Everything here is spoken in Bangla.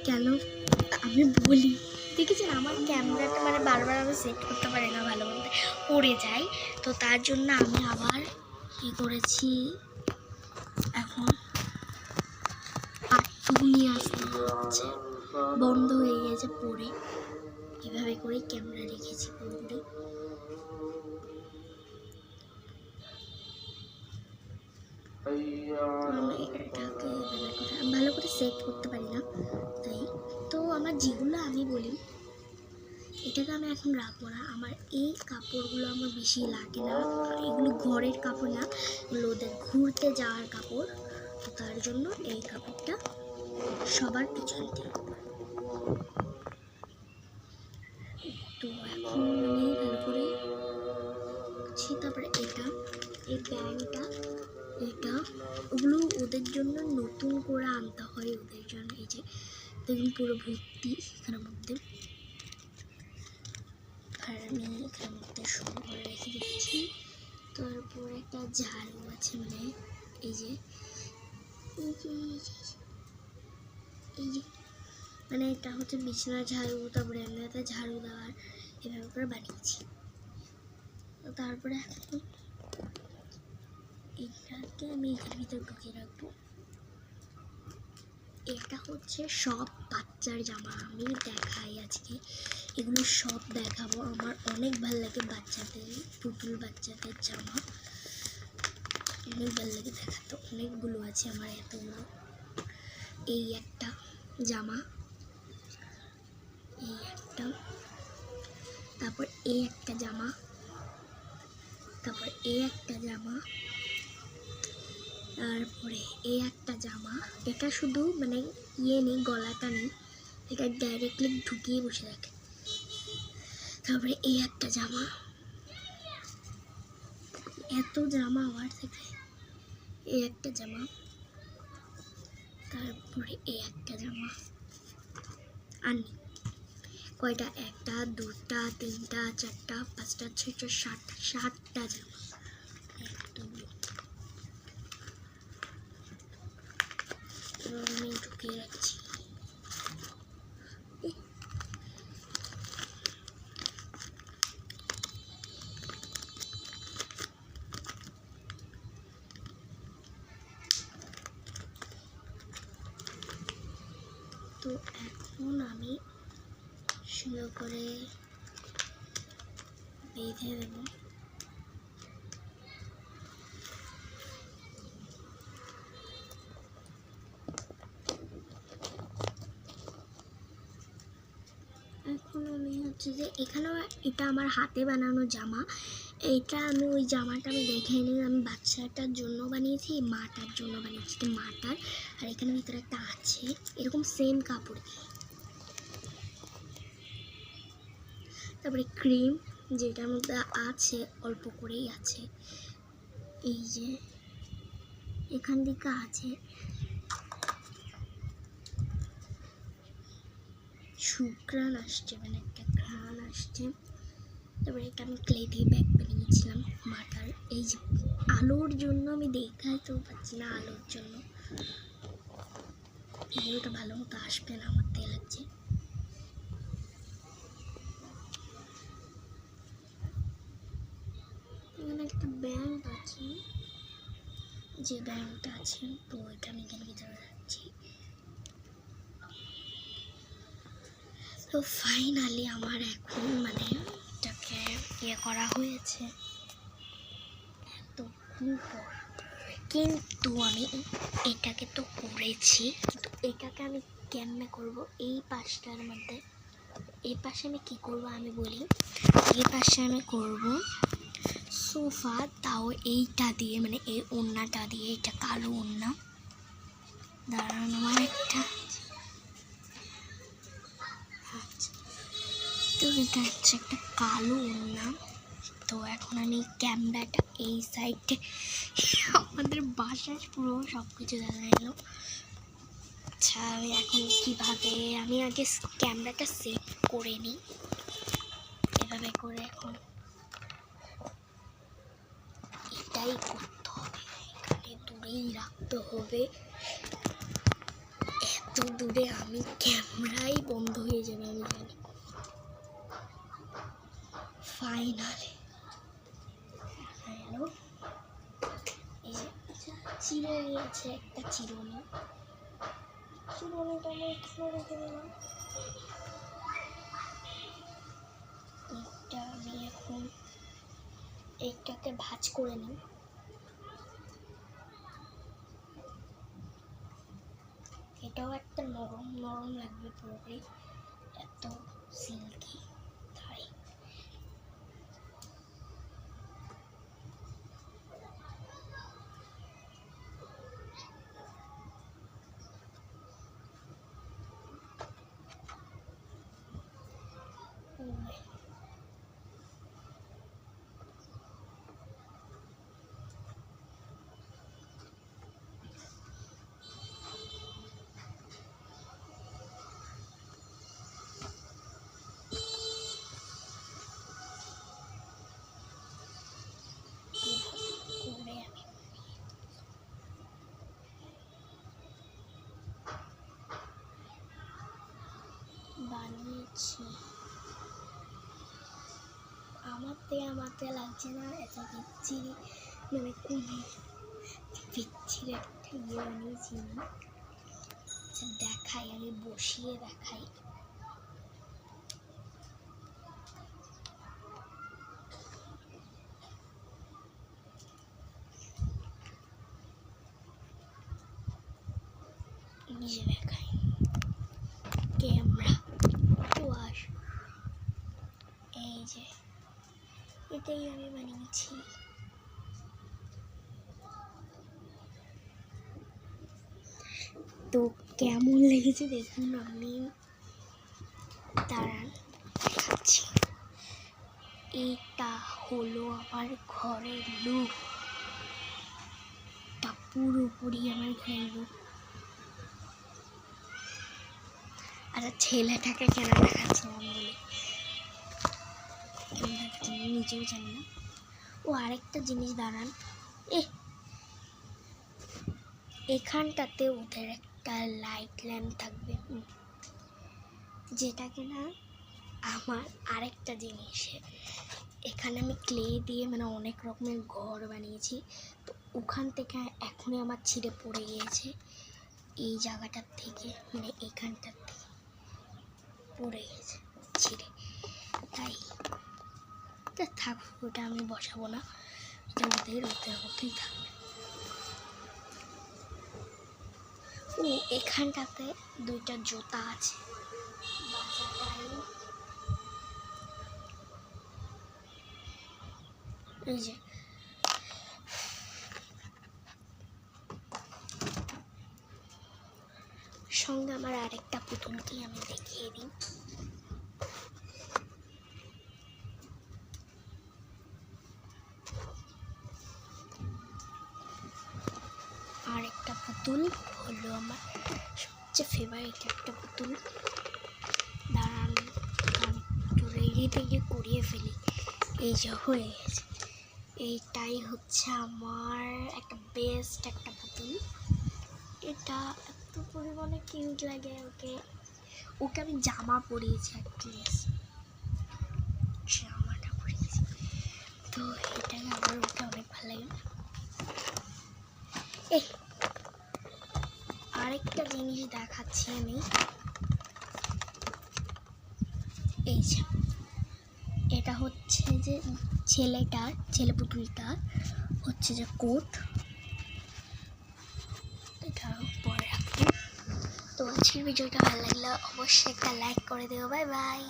কেন আমি বলি, দেখেছেন আমার ক্যামেরাটা মানে বারবার আমি সেট করতে পারি না ভালো মতো, পড়ে যায়। তো তার জন্য আমি আবার কী করেছি, এখন পার্ট 2 নিয়ে আসতে হচ্ছে, বন্ধ হয়ে গেছে পড়ে। এভাবে করে ক্যামেরা রেখেছি পুরোপুরি। আমি এটাকে ভালো করে সেট করতে পারি না, তাই তো আমার যেগুলো আমি বলি এটাকে আমি এখন রাখবো না। আমার এই কাপড়গুলো আমার বেশি লাগে না, এগুলো ঘরের কাপড় না, এগুলো ওদের ঘুরতে যাওয়ার কাপড়। তো তার জন্য এই কাপড়টা সবার পিছনে দিই। তো এখন আমি ভালো করে, তারপরে এটা, এই ব্যাগটা, এটা ওগুলো ওদের জন্য নতুন করে আনতে হয় ওদের জন্য। এই যে দেখুন পুরো ভর্তি এখানের মধ্যে, আর আমি এখানের মধ্যে সব করে রেখে দিচ্ছি। তারপর একটা ঝাড়ু আছে, মানে এই যে এই যে মানে এটা হচ্ছে বিছানার ঝাড়ু, তারপরে আমি একটা ঝাড়ু দেওয়ার এভাবে করে বানিয়েছি। তারপরে এখন এটাকে আমি এখানের ভিতরে ঢুকিয়ে রাখবো। এটা হচ্ছে সব বাচ্চার জামা, আমি দেখাই আজকে, এগুলো সব দেখাবো। আমার অনেক ভালো লাগে বাচ্চাদের, পুতুল বাচ্চাদের জামা অনেক ভালো লাগে দেখাতে। অনেকগুলো আছে আমার, এতগুলো। এই একটা জামা, এই একটা, তারপর এই একটা জামা, তারপর এই একটা জামা, তারপরে এই একটা জামা। এটা শুধু মানে ইয়ে নেই, গলাটা নেই, এটা ডাইরেক্টলি ঢুকিয়ে বসে থাকে। তারপরে এই একটা জামা, এত জামা আমার থেকে, এই একটা জামা, তারপরে এই একটা জামা। আনি কয়টা, একটা, দুটা, তিনটা, চারটা, পাঁচটা, ছয়টা, সাতটা জামা। আমি ঢুকিয়ে রাখছি। তো এখন আমি সুন্দর করে বেঁধে দেবো। এখন আমি হচ্ছে যে এখানেও এটা আমার হাতে বানানো জামা। এইটা আমি ওই জামাটা আমি দেখে নিই, আমি বাচ্চাটার জন্য বানিয়েছি, মাটার জন্য বানিয়েছি। তো মাটার, আর এখানে ভিতরে একটা আছে এরকম সেম কাপড়। তারপরে ক্রিম, যেটার মধ্যে আছে অল্প করেই আছে, এই যে এখান দিকে আছে সুঘ্রাণ আসছে, মানে একটা ঘ্রাণ আসছে। তারপরে এটা আমি ক্লে দিয়ে ব্যাগ বানিয়েছিলাম মাটার। এই যে আলোর জন্য আমি দেখাই তো পাচ্ছি না, আলোর জন্য ভিডিওটা ভালো মতো আসবে না আমার, দিয়ে লাগছে। এখানে একটা ব্যাংক আছে, যে ব্যাংকটা আছে, তো এটা আমি এখানে ভিতরে রাখছি। তো ফাইনালি আমার এখন মানে এটাকে ইয়ে করা হয়েছে এতক্ষণ পর, কিন্তু আমি এটাকে তো করেছি, কিন্তু এটাকে আমি কেমনে করব, এই পাশটার মধ্যে, এই পাশে আমি কি করব আমি বলি। এই পাশে আমি করব সোফা, তাও এইটা দিয়ে, মানে এই ওড়নাটা দিয়ে, এটা কালো ওড়না, দাঁড়ানো আমার একটা, তো এটা হচ্ছে একটা কালো ওড়না। তো এখন আমি ক্যামেরাটা এই সাইডে, আমাদের বাসায় পুরো সব কিছু দেখা গেল। আচ্ছা আমি এখন কীভাবে, আমি আগে ক্যামেরাটা সেট করে নিই, এভাবে করে এখন এটাই করতে হবে, এখানে দূরেই রাখতে হবে। এত দূরে আমি কেমন ফাইনালি হ্যালো চিরুনি আছে, একটা চিরুনিটা আমি এখানে রেখে দিলাম। এটা আমি এখন এইটাকে ভাঁজ করে নিই। এটাও একটা নরম নরম লাগবে পুরোপুরি, এত সিল্কি তাই। বানিয়েছি আমাতে লাগছে না, এত বিচ্ছিরি মানে খুবই বিচ্ছিরি একটা বানিয়েছি না। আচ্ছা দেখাই, আমি বসিয়ে দেখাই। নিজে দেখাই ক্যামেরা ওয়াশ, এই যে এটাই আমি বানিয়েছি। তো কেমন লেগেছে দেখুন, আমি দাঁড়ান দেখাচ্ছি। এটা হলো আমার ঘরের লুক, তা পুরোপুরি আমার ঘরের লুক। আচ্ছা ছেলেটাকে কেন দেখাচ্ছিলাম বলে নিজেও জানি না। ও আরেকটা জিনিস দাঁড়ান, এখানটাতে ওদের একটা লাইট ল্যাম্প থাকবে, যেটা কিনা আমার আরেকটা জিনিস। এখানে আমি ক্লে দিয়ে মানে অনেক রকমের ঘর বানিয়েছি, তো ওখান থেকে এখনই আমার ছিঁড়ে পড়ে গিয়েছে, এই জায়গাটার থেকে মানে এখানটার থেকে পড়ে গেছে ছিঁড়ে, তাই থাক, ওটা আমি বসাবো না, এটা ওদের মধ্যেই থাকবে। ও এখানটাতে দুইটা জুতা আছে, এই যে সঙ্গে আমার আরেকটা পুতুলকে আমি দেখিয়ে দিই। আরেকটা পুতুল হলো আমার সবচেয়ে ফেভারিট একটা পুতুল। দাঁড়ান আমি একটু রেগে টেগে করিয়ে ফেলি, এই যে হয়ে গেছে। এইটাই হচ্ছে আমার একটা বেস্ট একটা পুতুল। এটা এত পরিমাণে কিউট লাগে, ওকে আমি জামা পরিয়েছি, জামাটা পরিয়েছি, তো এটাই আমার ওকে অনেক ভালো লাগে। আরেকটা জিনিস দেখাচ্ছি আমি, এই যে এটা হচ্ছে যে ছেলে পুতুলটার হচ্ছে যে কোট, এটা পরে রাখবো। তো আজকের ভিডিওটা ভালো লাগলে অবশ্যই একটা লাইক করে দিও। Bye bye.